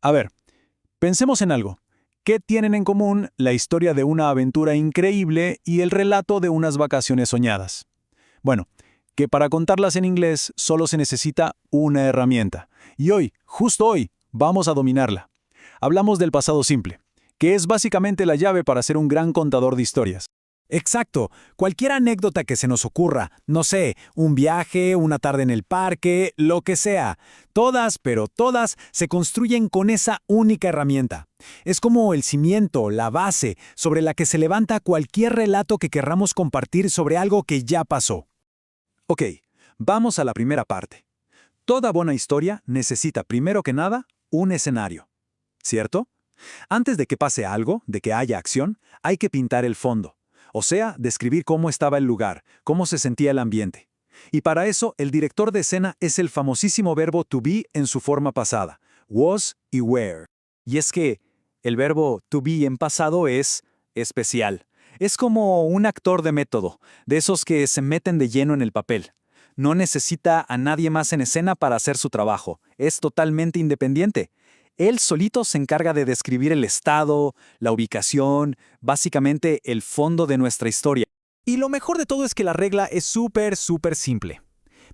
A ver, pensemos en algo. ¿Qué tienen en común la historia de una aventura increíble y el relato de unas vacaciones soñadas? Bueno, que para contarlas en inglés solo se necesita una herramienta. Y hoy, justo hoy, vamos a dominarla. Hablamos del pasado simple, que es básicamente la llave para ser un gran contador de historias. Exacto. Cualquier anécdota que se nos ocurra, no sé, un viaje, una tarde en el parque, lo que sea. Todas, pero todas, se construyen con esa única herramienta. Es como el cimiento, la base, sobre la que se levanta cualquier relato que querramos compartir sobre algo que ya pasó. Ok, vamos a la primera parte. Toda buena historia necesita primero que nada un escenario, ¿cierto? Antes de que pase algo, de que haya acción, hay que pintar el fondo. O sea, describir cómo estaba el lugar, cómo se sentía el ambiente. Y para eso, el director de escena es el famosísimo verbo to be en su forma pasada, was y were. Y es que el verbo to be en pasado es especial. Es como un actor de método, de esos que se meten de lleno en el papel. No necesita a nadie más en escena para hacer su trabajo. Es totalmente independiente. Él solito se encarga de describir el estado, la ubicación, básicamente el fondo de nuestra historia. Y lo mejor de todo es que la regla es súper simple.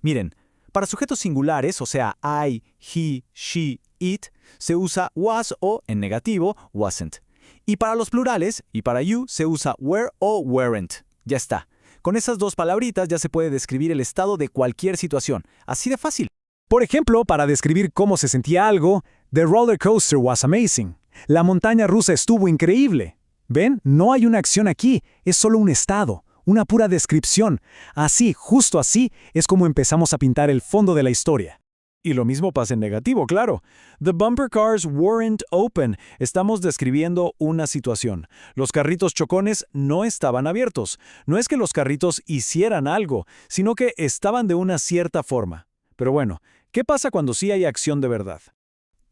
Miren, para sujetos singulares, o sea, I, he, she, it, se usa was o, en negativo, wasn't. Y para los plurales, y para you, se usa were o weren't. Ya está. Con esas dos palabritas ya se puede describir el estado de cualquier situación. Así de fácil. Por ejemplo, para describir cómo se sentía algo, the roller coaster was amazing. La montaña rusa estuvo increíble. ¿Ven? No hay una acción aquí, es solo un estado, una pura descripción. Así, justo así, es como empezamos a pintar el fondo de la historia. Y lo mismo pasa en negativo, claro. The bumper cars weren't open. Estamos describiendo una situación. Los carritos chocones no estaban abiertos. No es que los carritos hicieran algo, sino que estaban de una cierta forma. Pero bueno, ¿qué pasa cuando sí hay acción de verdad?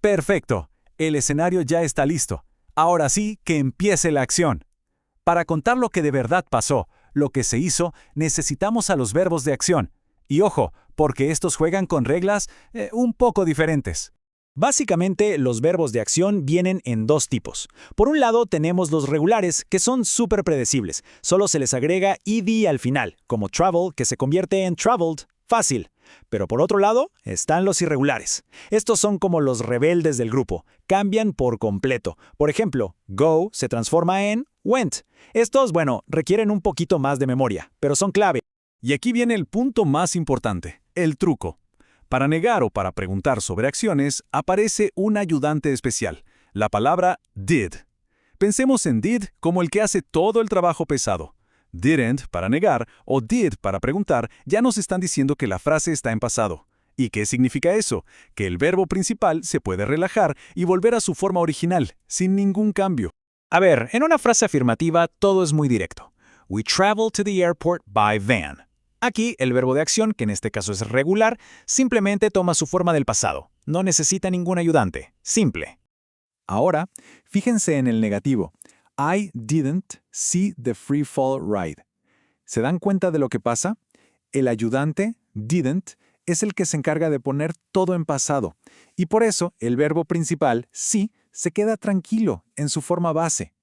Perfecto. El escenario ya está listo. Ahora sí, que empiece la acción. Para contar lo que de verdad pasó, lo que se hizo, necesitamos a los verbos de acción. Y ojo, porque estos juegan con reglas un poco diferentes. Básicamente, los verbos de acción vienen en dos tipos. Por un lado, tenemos los regulares, que son súper predecibles. Solo se les agrega ed al final, como travel, que se convierte en traveled. Fácil. Pero por otro lado, están los irregulares. Estos son como los rebeldes del grupo. Cambian por completo. Por ejemplo, go se transforma en went. Estos, bueno, requieren un poquito más de memoria, pero son clave. Y aquí viene el punto más importante, el truco. Para negar o para preguntar sobre acciones, aparece un ayudante especial, la palabra did. Pensemos en did como el que hace todo el trabajo pesado. Didn't para negar o did para preguntar ya nos están diciendo que la frase está en pasado. ¿Y qué significa eso? Que el verbo principal se puede relajar y volver a su forma original, sin ningún cambio. A ver, en una frase afirmativa todo es muy directo. We traveled to the airport by van. Aquí, el verbo de acción, que en este caso es regular, simplemente toma su forma del pasado. No necesita ningún ayudante. Simple. Ahora, fíjense en el negativo. I didn't see the free fall ride. ¿Se dan cuenta de lo que pasa? El ayudante, didn't, es el que se encarga de poner todo en pasado. Y por eso, el verbo principal, see, se queda tranquilo en su forma base.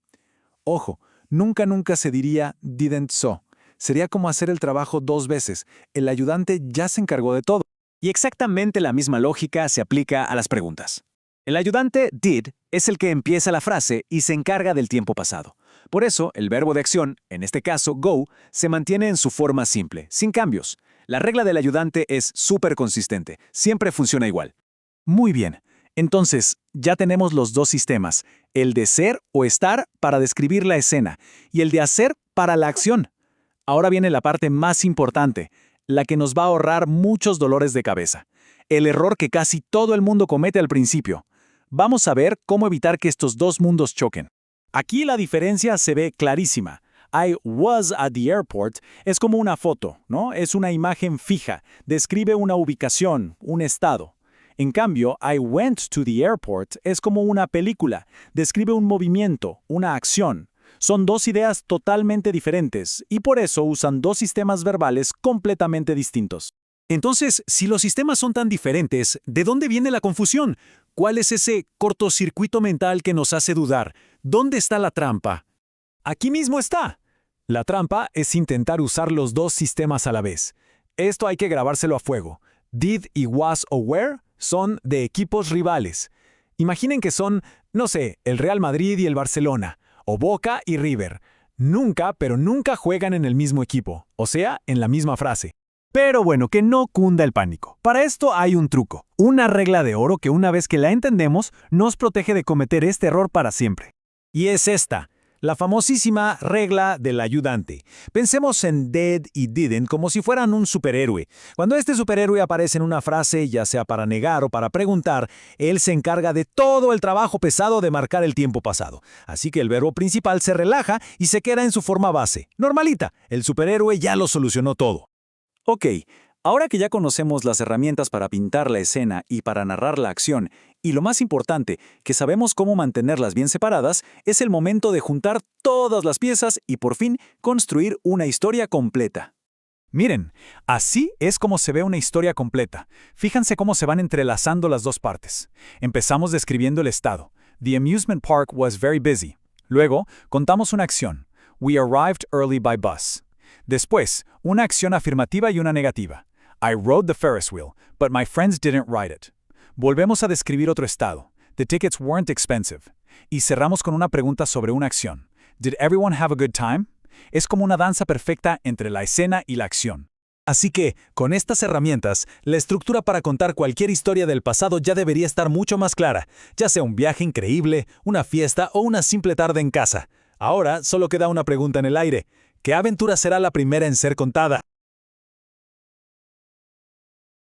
Ojo, nunca se diría didn't saw. Sería como hacer el trabajo dos veces. El ayudante ya se encargó de todo. Y exactamente la misma lógica se aplica a las preguntas. El ayudante did es el que empieza la frase y se encarga del tiempo pasado. Por eso, el verbo de acción, en este caso go, se mantiene en su forma simple, sin cambios. La regla del ayudante es súper consistente, siempre funciona igual. Muy bien, entonces ya tenemos los dos sistemas, el de ser o estar para describir la escena y el de hacer para la acción. Ahora viene la parte más importante, la que nos va a ahorrar muchos dolores de cabeza. El error que casi todo el mundo comete al principio. Vamos a ver cómo evitar que estos dos mundos choquen. Aquí la diferencia se ve clarísima. I was at the airport es como una foto, ¿no? Es una imagen fija, describe una ubicación, un estado. En cambio, I went to the airport es como una película, describe un movimiento, una acción. Son dos ideas totalmente diferentes y por eso usan dos sistemas verbales completamente distintos. Entonces, si los sistemas son tan diferentes, ¿de dónde viene la confusión? ¿Cuál es ese cortocircuito mental que nos hace dudar? ¿Dónde está la trampa? Aquí mismo está. La trampa es intentar usar los dos sistemas a la vez. Esto hay que grabárselo a fuego. Did y was o were son de equipos rivales. Imaginen que son, no sé, el Real Madrid y el Barcelona, o Boca y River. Nunca, pero nunca juegan en el mismo equipo, o sea, en la misma frase. Pero bueno, que no cunda el pánico. Para esto hay un truco, una regla de oro que una vez que la entendemos, nos protege de cometer este error para siempre. Y es esta, la famosísima regla del ayudante. Pensemos en did y didn't como si fueran un superhéroe. Cuando este superhéroe aparece en una frase, ya sea para negar o para preguntar, él se encarga de todo el trabajo pesado de marcar el tiempo pasado. Así que el verbo principal se relaja y se queda en su forma base. Normalita, el superhéroe ya lo solucionó todo. Ok, ahora que ya conocemos las herramientas para pintar la escena y para narrar la acción, y lo más importante, que sabemos cómo mantenerlas bien separadas, es el momento de juntar todas las piezas y por fin construir una historia completa. Miren, así es como se ve una historia completa. Fíjense cómo se van entrelazando las dos partes. Empezamos describiendo el estado. The amusement park was very busy. Luego, contamos una acción. We arrived early by bus. Después, una acción afirmativa y una negativa. I rode the Ferris wheel, but my friends didn't ride it. Volvemos a describir otro estado. The tickets weren't expensive. Y cerramos con una pregunta sobre una acción. Did everyone have a good time? Es como una danza perfecta entre la escena y la acción. Así que, con estas herramientas, la estructura para contar cualquier historia del pasado ya debería estar mucho más clara, ya sea un viaje increíble, una fiesta o una simple tarde en casa. Ahora solo queda una pregunta en el aire. ¿Qué aventura será la primera en ser contada?